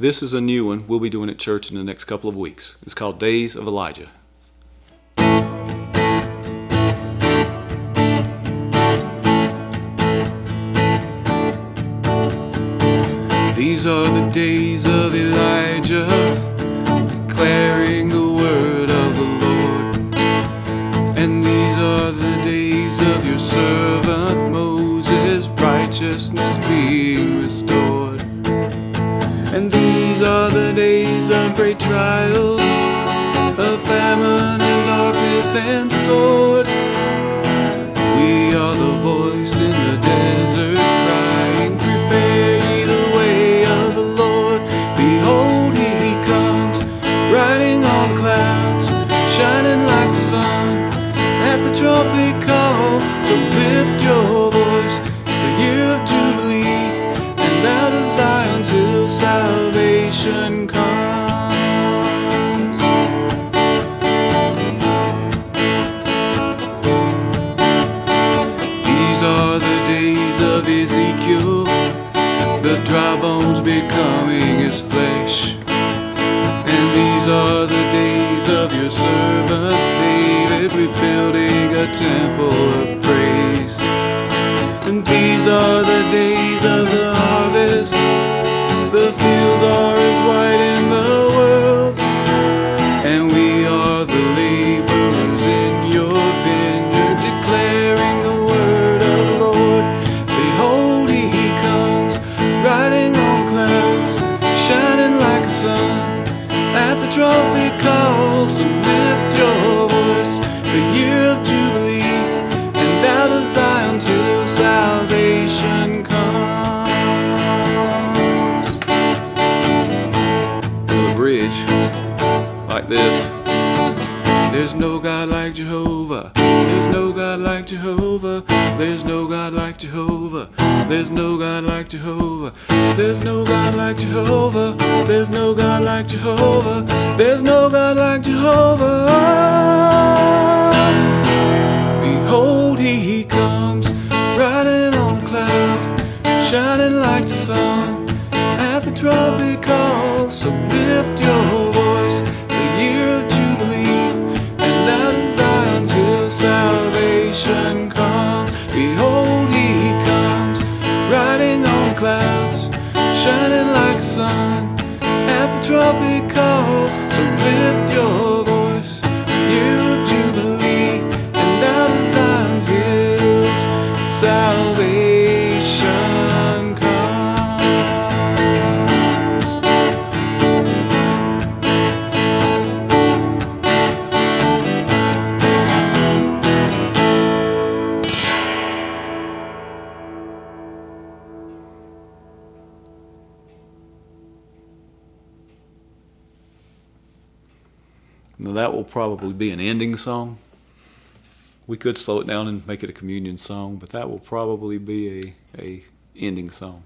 This is a new one we'll be doing at church in the next couple of weeks. It's called Days of Elijah. These are the days of Elijah, declaring the word of the Lord. And these are the days of your servant Moses, righteousness being restored. And these are the days of great trials, of famine and darkness and sword. We are the voice in the desert crying, prepare ye the way of the Lord. Behold, he comes, riding on clouds, shining like the sun. At the trumpet call, so lift your voice. It's the year of Jubilee, and out of Zion till salvation comes. These are the days of Ezekiel, the dry bones becoming his flesh. And these are the days of your servant David, rebuilding a temple of praise. And these are the days of the harvest, the fields are as white in the world. And we are the laborers in your vineyard, declaring the word of the Lord. Behold, he comes, riding on clouds, shining like a sun. At the trumpet call, so lift your voice, the year of Jubilee, and out of Zion till salvation comes. The bridge, like this. There's no God like Jehovah. There's no God like Jehovah. There's no God like Jehovah. There's no God like Jehovah. There's no God like Jehovah. There's no God like Jehovah. There's no God like Jehovah. Behold, he comes, riding on a cloud, shining like the sun. At the trumpet call, so lift your voice, the year of Jubilee, and out of Zion till salvation comes. Behold, he comes, riding on clouds, shining like a sun. At the trumpet call, so lift your voice, year of Jubilee, and out of Zion's hills salvation comes. Now that will probably be an ending song. We could slow it down and make it a communion song, but that will probably be a ending song.